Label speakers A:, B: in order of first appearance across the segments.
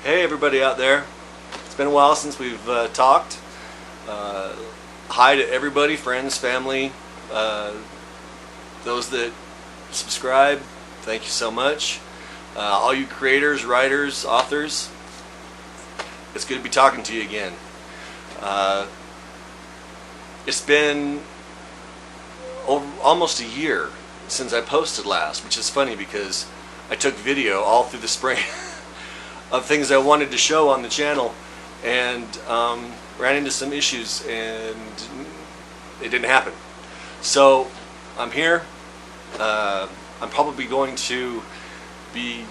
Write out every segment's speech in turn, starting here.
A: Hey everybody out there. It's been a while since we've talked. Hi to everybody, friends, family, those that subscribe, thank you so much. All you creators, writers, authors, it's good to be talking to you again. It's been almost a year since I posted last, which is funny because I took video all through the spring of things I wanted to show on the channel, and ran into some issues and it didn't happen. So I'm here. I'm probably going to be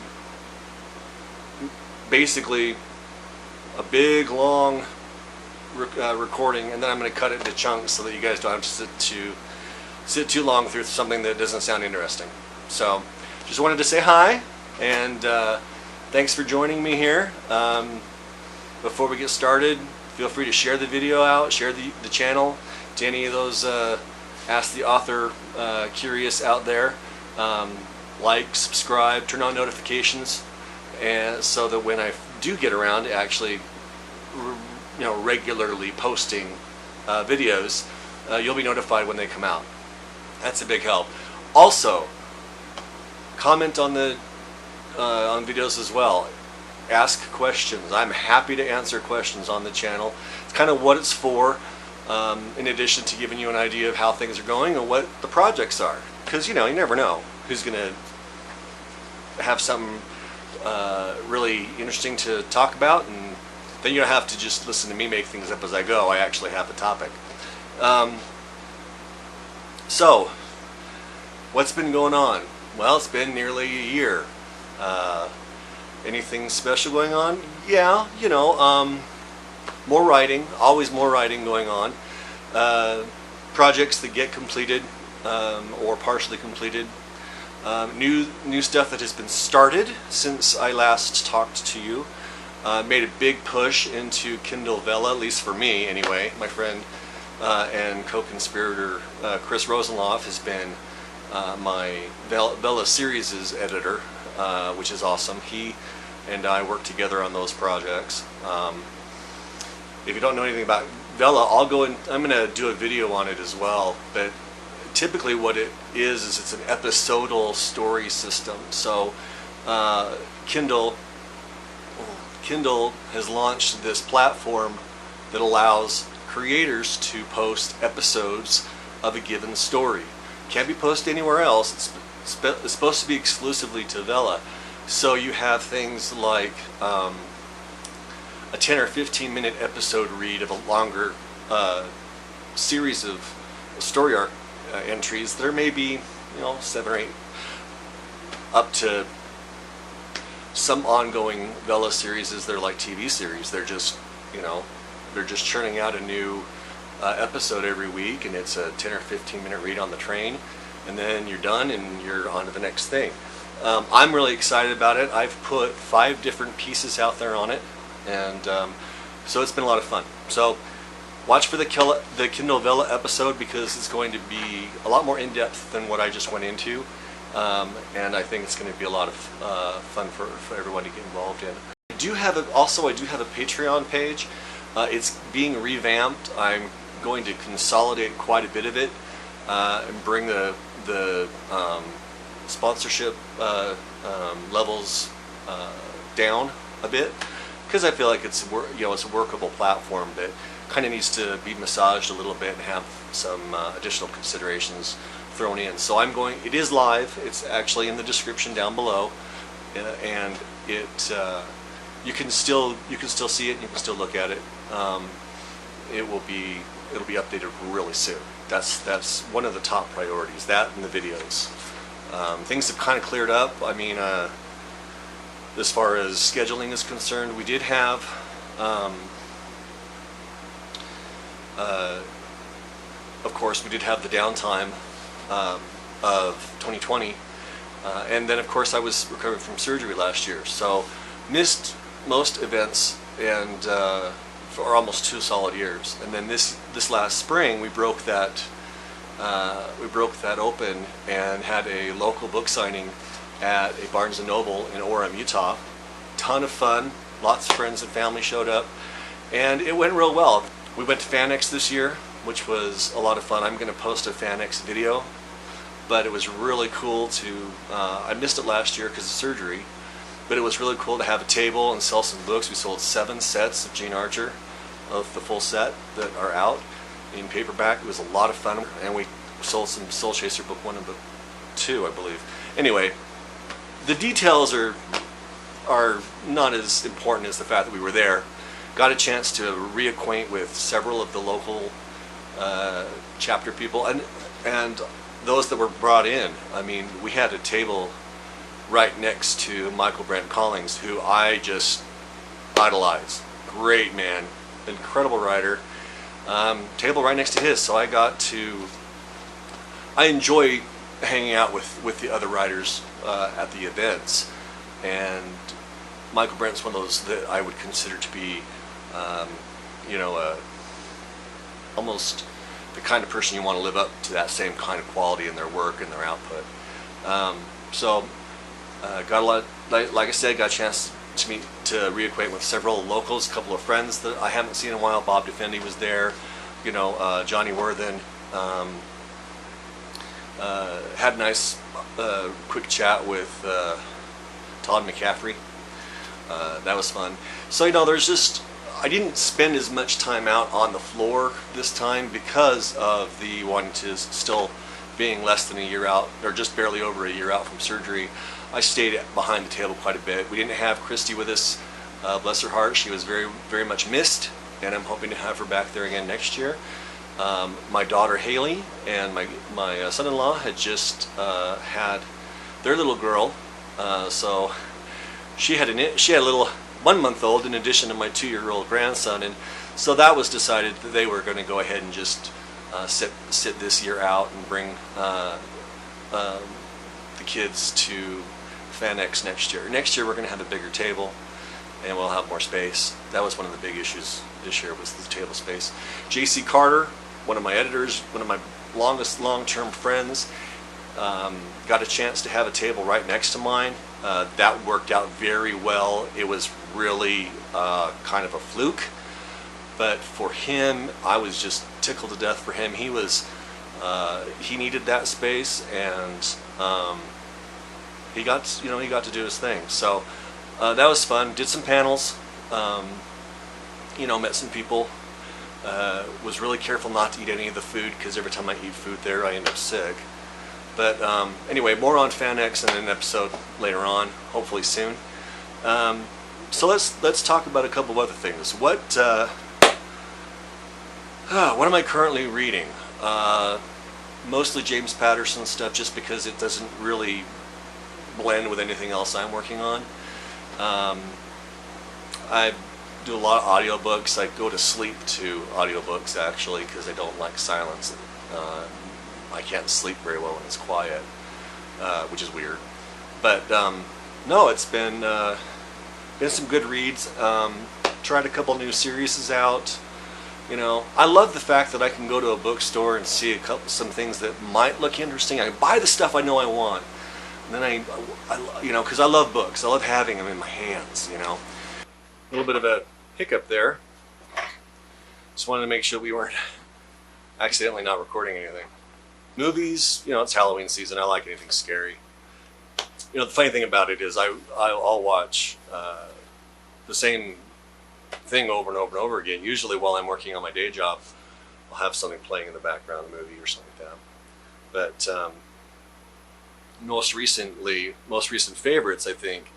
A: basically a big long recording, and then I'm going to cut it into chunks so that you guys don't have to sit too long through something that doesn't sound interesting. So just wanted to say hi, and thanks for joining me here. Before we get started, feel free to share the video out, share the channel to any of those Ask the Author curious out there. Like, subscribe, turn on notifications, and so that when I do get around to actually regularly posting videos, you'll be notified when they come out. That's a big help. Also, comment on the on videos as well. Ask questions. I'm happy to answer questions on the channel. It's kind of what it's for, in addition to giving you an idea of how things are going and what the projects are. Because you never know who's going to have something really interesting to talk about, and then you don't have to just listen to me make things up as I go. I actually have a topic. So, what's been going on? Well, it's been nearly a year. Anything special going on? Yeah, more writing, always more writing going on. Projects that get completed or partially completed. New stuff that has been started since I last talked to you. Made a big push into Kindle Vella, at least for me anyway. My friend and co-conspirator Chris Rosenloff has been my Vella series' editor, which is awesome. He and I work together on those projects. If you don't know anything about Vella, I'm going to do a video on it as well, but typically what it is it's an episodal story system. So Kindle has launched this platform that allows creators to post episodes of a given story. Can't be posted anywhere else. It's supposed to be exclusively to Vella. So you have things like a 10 or 15 minute episode read of a longer series of story arc entries. There may be 7 or 8 up to some ongoing Vella series. They're like TV series. They're just they're just churning out a new episode every week, and it's a 10 or 15 minute read on the train, and then you're done and you're on to the next thing. I'm really excited about it. I've put 5 different pieces out there on it, and so it's been a lot of fun. So watch for the Kindle Vella episode, because it's going to be a lot more in-depth than what I just went into, and I think it's going to be a lot of fun for everyone to get involved in. I do have a Patreon page. It's being revamped. I'm going to consolidate quite a bit of it and bring the sponsorship levels down a bit, because I feel like it's a workable platform that kind of needs to be massaged a little bit and have some additional considerations thrown in. So it is live. It's actually in the description down below, and you can still see it. You can still look at it. It'll be updated really soon. That's one of the top priorities. That and the videos. Things have kind of cleared up. I mean, as far as scheduling is concerned, we did have of course, we did have the downtime of 2020, and then of course I was recovering from surgery last year, so missed most events and for almost 2 solid years. And then this last spring we broke that open and had a local book signing at a Barnes & Noble in Orem, Utah. Ton of fun. Lots of friends and family showed up, and it went real well. We went to Fan-X this year, which was a lot of fun. I'm going to post a Fan-X video, but it was really cool to, I missed it last year because of surgery, but it was really cool to have a table and sell some books. We sold 7 sets of Gene Archer, of the full set that are out in paperback. It was a lot of fun, and we sold some Soul Chaser book 1 and book 2, I believe. Anyway, the details are not as important as the fact that we were there. Got a chance to reacquaint with several of the local chapter people and those that were brought in. I mean, we had a table right next to Michael Brent Collings, who I just idolize. Great man, incredible writer. Table right next to his, so I enjoy hanging out with the other writers at the events, and Michael Brent's one of those that I would consider to be, almost the kind of person you want to live up to that same kind of quality in their work and their output. Got a lot, like I said, got a chance to reacquaint with several locals, a couple of friends that I haven't seen in a while. Bob Defendi was there, Johnny Worthen. Had a nice quick chat with Todd McCaffrey. That was fun. So there's just, I didn't spend as much time out on the floor this time because of the wanting to still being less than a year out, or just barely over a year out from surgery. I stayed behind the table quite a bit. We didn't have Christy with us, bless her heart. She was very, very much missed, and I'm hoping to have her back there again next year. My daughter Haley and my son-in-law had just had their little girl, so she had a little 1-month-old in addition to my 2-year-old grandson, and so that was decided that they were going to go ahead and just sit this year out and bring the kids to Fan-X next year. Next year we're going to have a bigger table and we'll have more space. That was one of the big issues this year, was the table space. J.C. Carter, one of my editors, one of my longest long-term friends, got a chance to have a table right next to mine. That worked out very well. It was really kind of a fluke, but for him, I was just tickled to death for him. He needed that space, and he got to do his thing. So that was fun. Did some panels. Met some people. Was really careful not to eat any of the food, because every time I eat food there, I end up sick. But anyway, more on Fan-X in an episode later on, hopefully soon. So let's talk about a couple of other things. What am I currently reading? Mostly James Patterson stuff, just because it doesn't really blend with anything else I'm working on. I do a lot of audiobooks. I go to sleep to audiobooks, actually, because I don't like silence. I can't sleep very well when it's quiet, which is weird. But no, it's been some good reads. Tried a couple new series out. I love the fact that I can go to a bookstore and see some things that might look interesting. I buy the stuff I know I want, and then because I love books. I love having them in my hands. A little bit of a hiccup there. Just wanted to make sure we weren't accidentally not recording anything. Movies, it's Halloween season. I like anything scary. The funny thing about it is I'll watch the same thing over and over and over again. Usually while I'm working on my day job, I'll have something playing in the background, a movie or something like that. But most recent favorites, I think,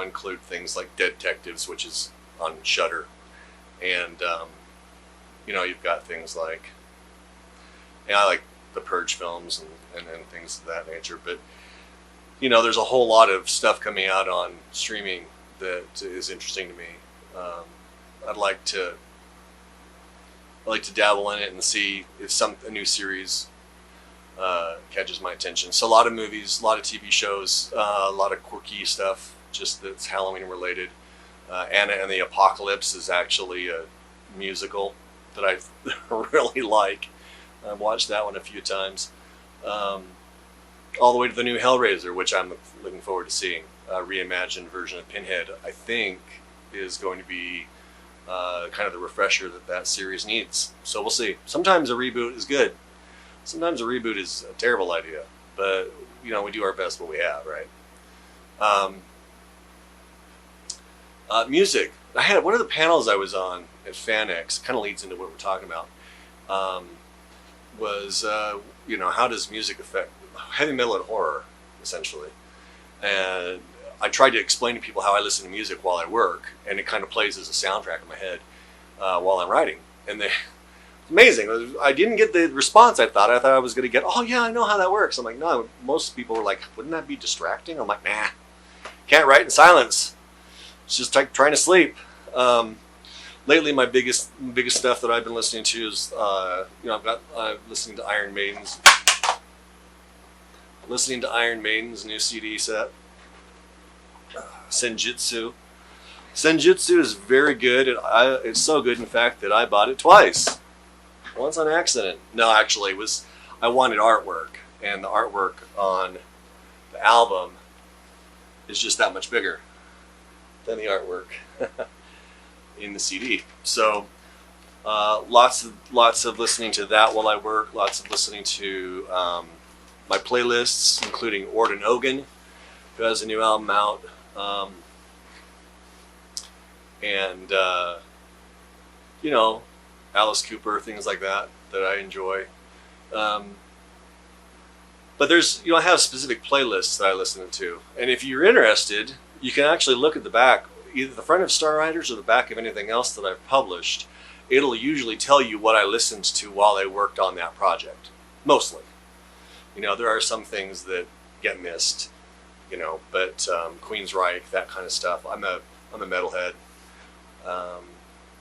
A: include things like Detectives, which is on Shudder, and you've got things like, I like the Purge films and things of that nature. But there's a whole lot of stuff coming out on streaming that is interesting to me. I'd like to dabble in it and see if a new series catches my attention. So a lot of movies, a lot of TV shows, a lot of quirky stuff, just that's Halloween related. Anna and the Apocalypse is actually a musical that I really like. I've watched that one a few times. All the way to the new Hellraiser, which I'm looking forward to seeing. reimagined version of Pinhead, I think, is going to be kind of the refresher that series needs. So we'll see. Sometimes a reboot is good. Sometimes a reboot is a terrible idea. But, we do our best with what we have, right? Music. I had one of the panels I was on at Fan-X, kind of leads into what we're talking about, was, how does music affect heavy metal and horror, essentially. And I tried to explain to people how I listen to music while I work, and it kind of plays as a soundtrack in my head while I'm writing. And it's amazing. I didn't get the response I thought. I thought I was going to get, oh yeah, I know how that works. I'm like, no, most people were like, wouldn't that be distracting? I'm like, nah, can't write in silence. It's just like trying to sleep. Lately, my biggest stuff that I've been listening to is, I'm listening to Iron Maiden's new CD set, Senjutsu. Senjutsu is very good. It's so good, in fact, that I bought it twice. Once on accident. No, actually, I wanted artwork, and the artwork on the album is just that much bigger than the artwork in the CD. So lots of listening to that while I work. Lots of listening to my playlists, including Orden Ogan, who has a new album out, and Alice Cooper, things like that I enjoy. But there's, I have specific playlists that I listen to, and if you're interested, you can actually look at the back, either the front of Star Riders or the back of anything else that I've published. It'll usually tell you what I listened to while I worked on that project, mostly. There are some things that get missed, but Queensryche, that kind of stuff. I'm a metalhead,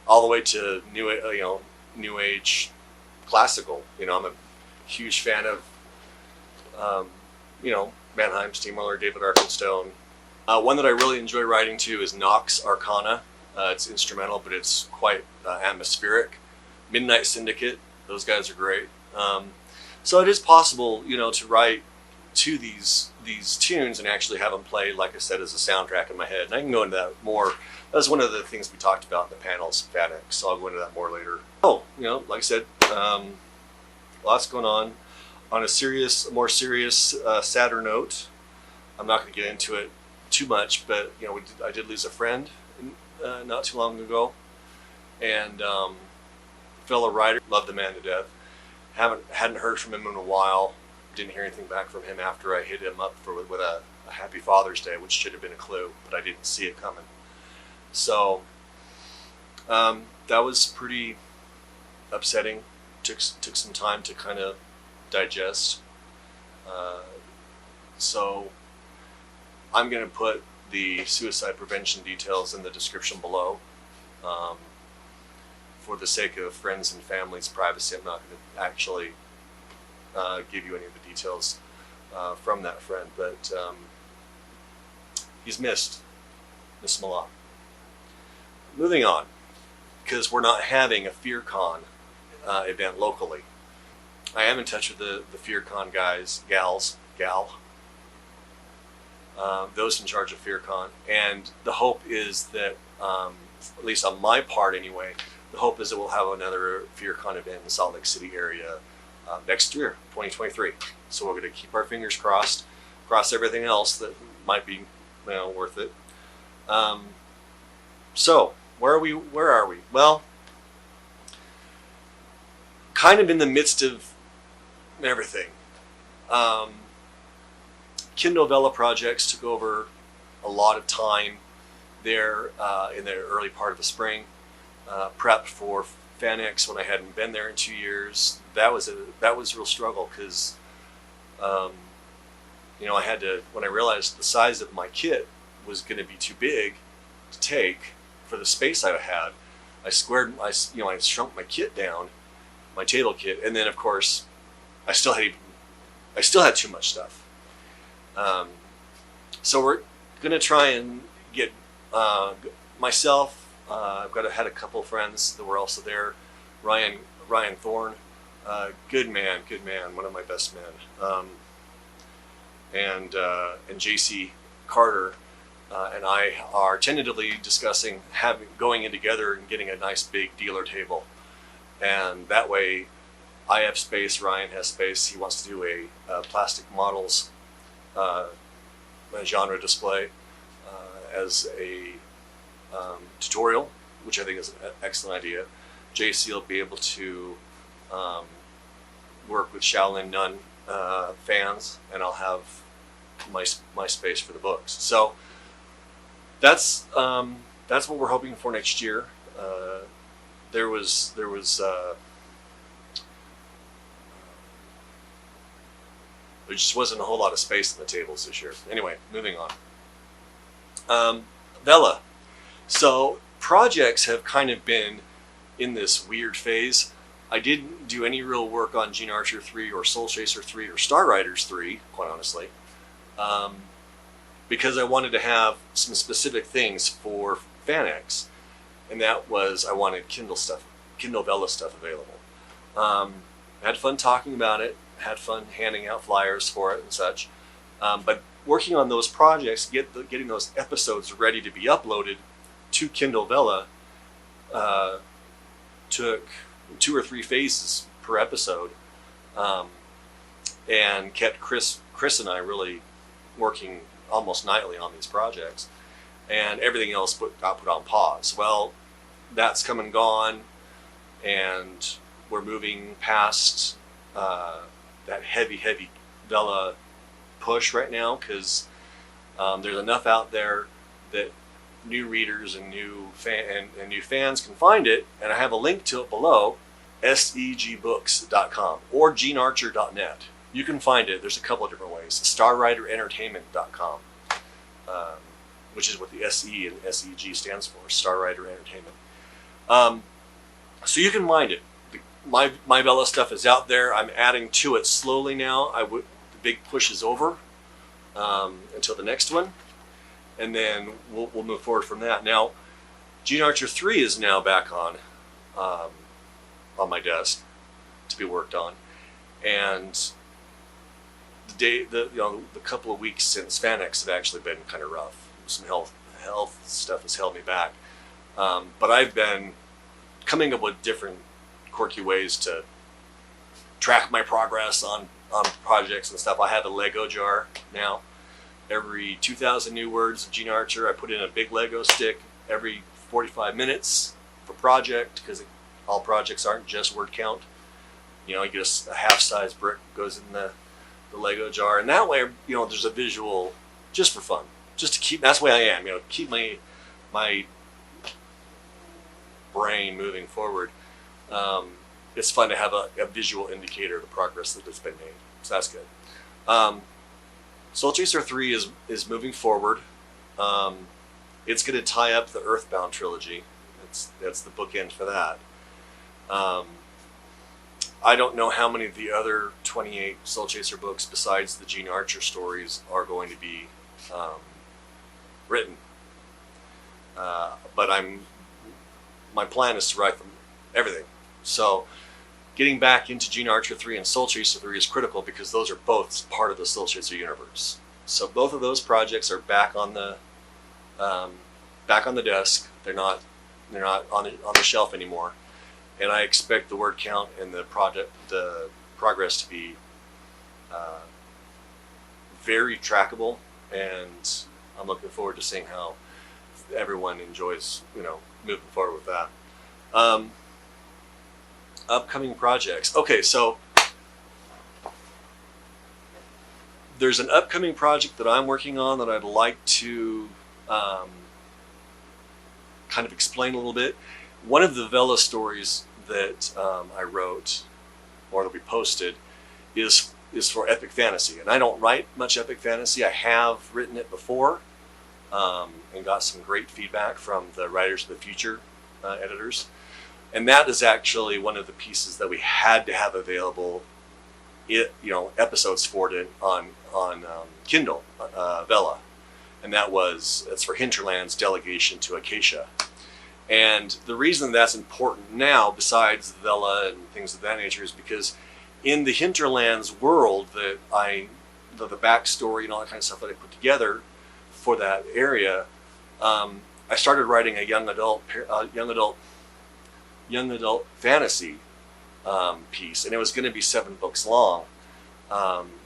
A: all the way to new age classical. I'm a huge fan of Mannheim Steamroller, David Arkenstone. One that I really enjoy writing to is Nox Arcana. It's instrumental, but it's quite atmospheric. Midnight Syndicate, those guys are great. So it is possible, to write to these tunes and actually have them play, like I said, as a soundtrack in my head. And I can go into that more. That's one of the things we talked about in the panels, Fan-X, so I'll go into that more later. Oh, like I said, lots going on. On a more serious, sadder note, I'm not going to get into it too much, but I did lose a friend not too long ago, and fellow writer, loved the man to death. Hadn't heard from him in a while. Didn't hear anything back from him after I hit him up with a Happy Father's Day, which should have been a clue, but I didn't see it coming. So that was pretty upsetting. Took some time to kind of digest. So I'm going to put the suicide prevention details in the description below. For the sake of friends and family's privacy, I'm not going to actually give you any of the details from that friend, but he's missed him a lot. Moving on, because we're not having a FearCon event locally. I am in touch with the FearCon those in charge of FearCon, and the hope is that, at least on my part anyway, the hope is that we'll have another FearCon event in the Salt Lake City area next year, 2023. So we're going to keep our fingers crossed, cross everything else that might be worth it. So where are we? Well, kind of in the midst of everything. Kindle Vella projects took over a lot of time there in the early part of the spring. Prepped for Fan-X when I hadn't been there in 2 years. That was a real struggle because I had to, when I realized the size of my kit was going to be too big to take for the space I had, I shrunk my kit down, my table kit, and then of course I still had too much stuff. So we're going to try and get myself. I've had a couple of friends that were also there. Ryan Thorne, good man, one of my best men. And JC Carter, and I are tentatively discussing going in together and getting a nice big dealer table, and that way I have space, Ryan has space. He wants to do a plastic models a genre display as a tutorial, which I think is an excellent idea. JC will be able to work with Shaolin Nun fans, and I'll have my space for the books. So that's what we're hoping for next year. There was there just wasn't a whole lot of space in the tables this year. Anyway, moving on. Vella. So projects have kind of been in this weird phase. I didn't do any real work on Gene Archer 3 or Soul Chaser 3 or Star Riders 3, quite honestly, because I wanted to have some specific things for Fan-X, and that was I wanted Kindle Vella stuff available. I had fun talking about it, had fun handing out flyers for it and such, but working on those projects, getting those episodes ready to be uploaded to Kindle Vella took 2 or 3 phases per episode, and kept Chris and I really working almost nightly on these projects, and everything else got put on pause. Well, that's come and gone, and we're moving past that heavy Vella push right now, because there's enough out there that new readers and new fans can find it, and I have a link to it below, segbooks.com or genearcher.net. You can find it. There's a couple of different ways. StarWriterEntertainment.com, which is what the SE and SEG stands for, Star Writer Entertainment. So you can find it. My Vella stuff is out there. I'm adding to it slowly now. The big push is over until the next one, and then we'll move forward from that. Now, Gene Archer 3 is now back on my desk to be worked on, and the couple of weeks since Fan-X have actually been kind of rough. Some health stuff has held me back, but I've been coming up with different quirky ways to track my progress on projects and stuff. I have a Lego jar now. Every 2,000 new words of Gene Archer, I put in a big Lego stick every 45 minutes per project, because all projects aren't just word count. You get a half-size brick goes in the Lego jar, and that way, there's a visual just for fun, just to keep. That's the way I am. Keep my brain moving forward. It's fun to have a visual indicator of the progress that has been made. So that's good. Soul Chaser 3 is moving forward. It's going to tie up the Earthbound trilogy. That's the bookend for that. I don't know how many of the other 28 Soul Chaser books besides the Gene Archer stories are going to be written. But my plan is to write them everything. So getting back into Gene Archer 3 and Soul Chaser 3 is critical, because those are both part of the Soul Chaser universe. So both of those projects are back on the desk. They're not on the shelf anymore, and I expect the word count and the progress to be very trackable, and I'm looking forward to seeing how everyone enjoys moving forward with that. Upcoming projects. Okay, so there's an upcoming project that I'm working on that I'd like to kind of explain a little bit. One of the Vella stories that I wrote, or that we posted, is for epic fantasy. And I don't write much epic fantasy. I have written it before, and got some great feedback from the Writers of the Future editors. And that is actually one of the pieces that we had to have available, episodes for it on Kindle Vella, and it's for Hinterland's delegation to Acacia. And the reason that's important now, besides Vella and things of that nature, is because in the Hinterlands world the backstory and all that kind of stuff that I put together for that area, I started writing a young adult fantasy piece, and it was going to be 7 books long,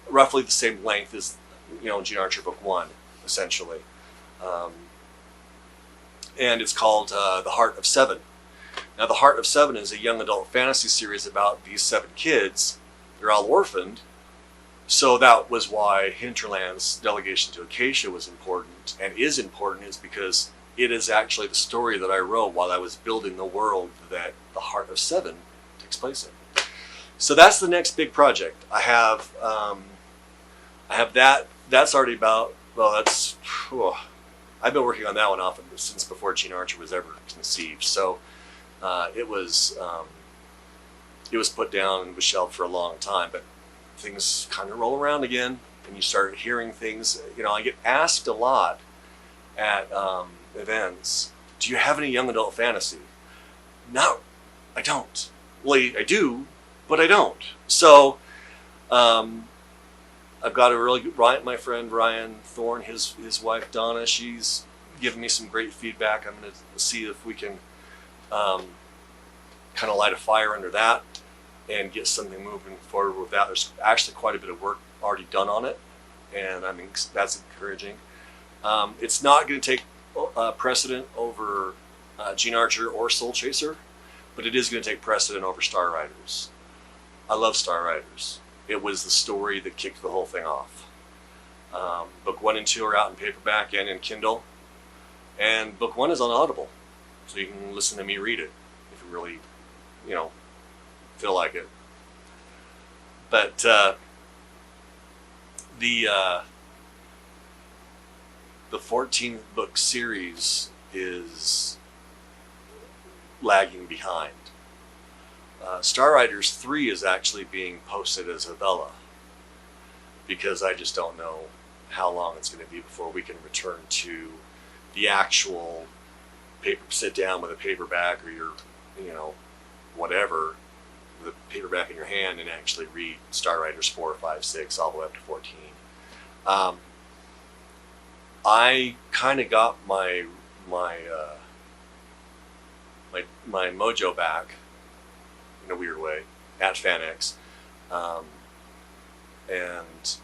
A: roughly the same length as Gene Archer book 1, essentially, and it's called The Heart of 7. Now, The Heart of 7 is a young adult fantasy series about these 7 kids. They're all orphaned. So that was why Hinterland's delegation to Acacia was important, and is important, is because it is actually the story that I wrote while I was building the world that The Heart of 7 takes place in. So that's the next big project. I have that. That's already about, I've been working on that one often since before Gene Archer was ever conceived. So it was put down and was shelved for a long time, but things kind of roll around again, and you start hearing things. I get asked a lot at events, do you have any young adult fantasy? No, I don't. Well, I do, but I don't. So I've got a really good, my friend Ryan Thorne, his wife Donna, she's given me some great feedback. I'm going to see if we can kind of light a fire under that and get something moving forward with that. There's actually quite a bit of work already done on it, and I mean, that's encouraging. It's not going to take precedent over Gene Archer or Soul Chaser, but it is going to take precedent over Star Riders. I love Star Riders. It was the story that kicked the whole thing off. Book 1 and 2 are out in paperback and in Kindle, and book 1 is on Audible, so you can listen to me read it if you really, feel like it. But the 14th book series is lagging behind. Star Riders 3 is actually being posted as a Vella, because I just don't know how long it's going to be before we can return to the actual sit down with a paperback or your, whatever, with a paperback in your hand and actually read Star Riders 4, 5, 6, all the way up to 14. I kind of got my mojo back in a weird way at Fan-X, and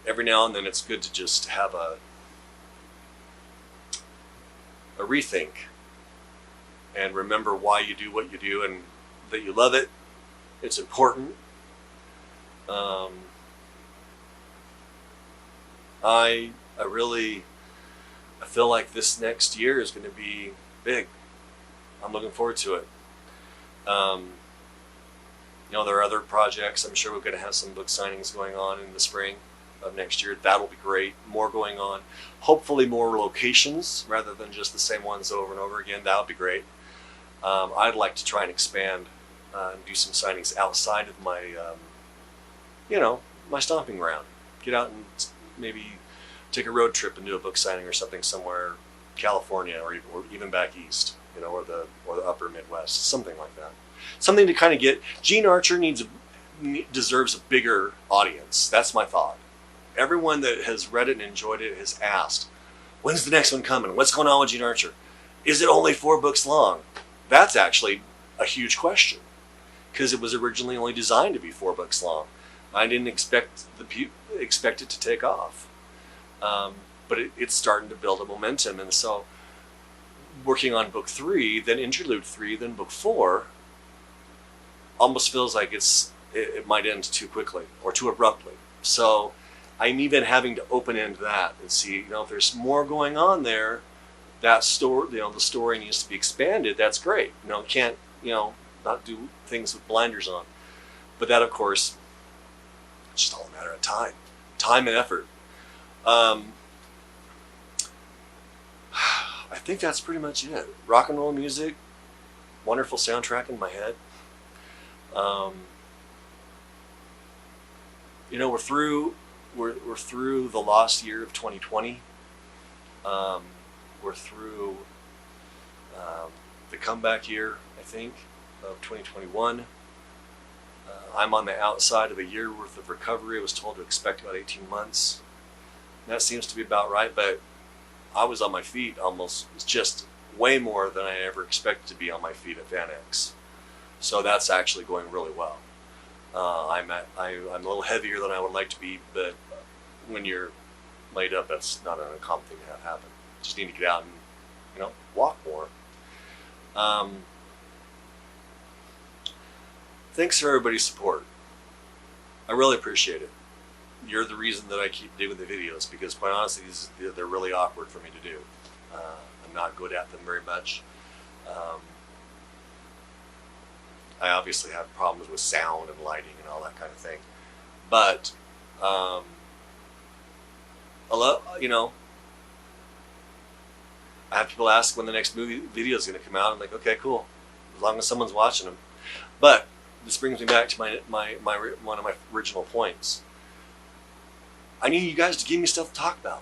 A: every now and then it's good to just have a rethink and remember why you do what you do and that you love it. It's important. I feel like this next year is going to be big. I'm looking forward to it. There are other projects. I'm sure we're going to have some book signings going on in the spring of next year. That'll be great. More going on. Hopefully more locations rather than just the same ones over and over again. That would be great. I'd like to try and expand and do some signings outside of my, my stomping ground. Get out and maybe take a road trip and do a book signing or something somewhere, California or even back east, or the upper Midwest, something like that. Something to kind of get. Gene Archer deserves a bigger audience. That's my thought. Everyone that has read it and enjoyed it has asked, when's the next one coming? What's going on with Gene Archer? Is it only 4 books long? That's actually a huge question, because it was originally only designed to be 4 books long. I didn't expect it to take off, but it's starting to build a momentum, and so working on book 3, then interlude 3, then book 4, almost feels like it might end too quickly or too abruptly. So I'm even having to open end that and see, if there's more going on there, that story, the story needs to be expanded. That's great. Can't, not do things with blinders on. But that, of course, it's just all a matter of time and effort. I think that's pretty much it. Rock and roll music, wonderful soundtrack in my head. We're through the lost year of 2020. We're through the comeback year, I think, of 2021. I'm on the outside of a year worth of recovery. I was told to expect about 18 months. That seems to be about right, but I was on my feet almost just way more than I ever expected to be on my feet at Fan-X. So that's actually going really well. I'm a little heavier than I would like to be, but when you're laid up, that's not an uncommon thing to have happen. Just need to get out and, walk more. Thanks for everybody's support. I really appreciate it. You're the reason that I keep doing the videos, because quite honestly, they're really awkward for me to do. I'm not good at them very much. I obviously have problems with sound and lighting and all that kind of thing. But, I have people ask when the next video is going to come out. I'm like, okay, cool, as long as someone's watching them. But this brings me back to one of my original points. I need you guys to give me stuff to talk about.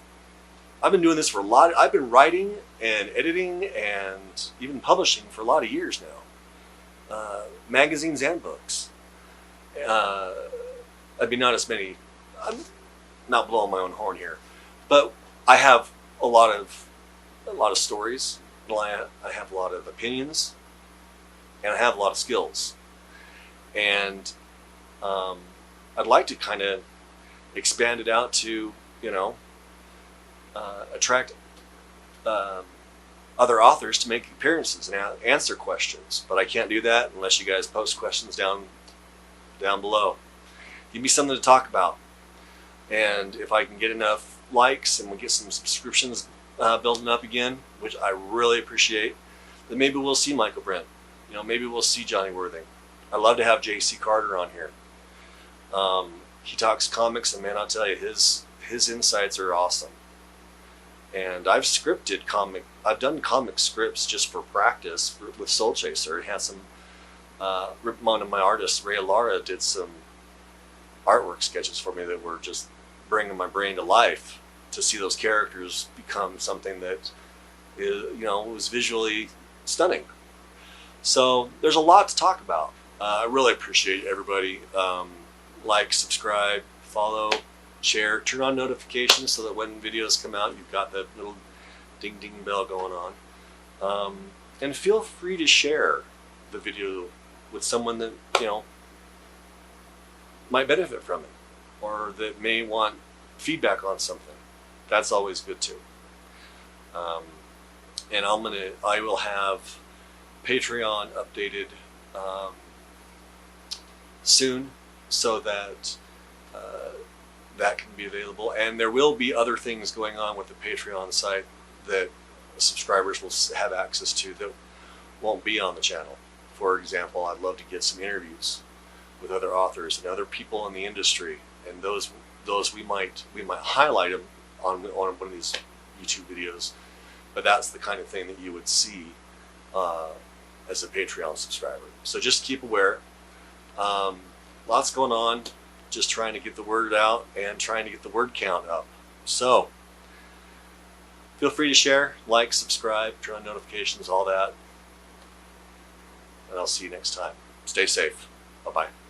A: I've been doing this for I've been writing and editing and even publishing for a lot of years now. Magazines and books. I mean, not as many. I'm not blowing my own horn here, but I have a lot of stories. I have a lot of opinions, and I have a lot of skills. And I'd like to kind of expand it out to, attract other authors to make appearances and answer questions. But I can't do that unless you guys post questions down below. Give me something to talk about. And if I can get enough likes and we get some subscriptions building up again, which I really appreciate, then maybe we'll see Michael Brent. Maybe we'll see Johnny Worthing. I'd love to have J.C. Carter on here. He talks comics, and man, I'll tell you, his insights are awesome. And I've done comic scripts just for practice with Soul Chaser. It had some, one of my artists, Ray Lara, did some artwork sketches for me that were just bringing my brain to life to see those characters become something that was visually stunning. So there's a lot to talk about. I really appreciate everybody. Like, subscribe, follow, share, turn on notifications so that when videos come out, you've got that little ding ding bell going on. And feel free to share the video with someone that might benefit from it, or that may want feedback on something. That's always good too. And I will have Patreon updated soon, so that that can be available. And there will be other things going on with the Patreon site that subscribers will have access to that won't be on the channel. For example, I'd love to get some interviews with other authors and other people in the industry, and those we might highlight them on one of these YouTube videos. But that's the kind of thing that you would see as a Patreon subscriber. So just keep aware. Lots going on, just trying to get the word out and trying to get the word count up. So feel free to share, like, subscribe, turn on notifications, all that. And I'll see you next time. Stay safe. Bye-bye.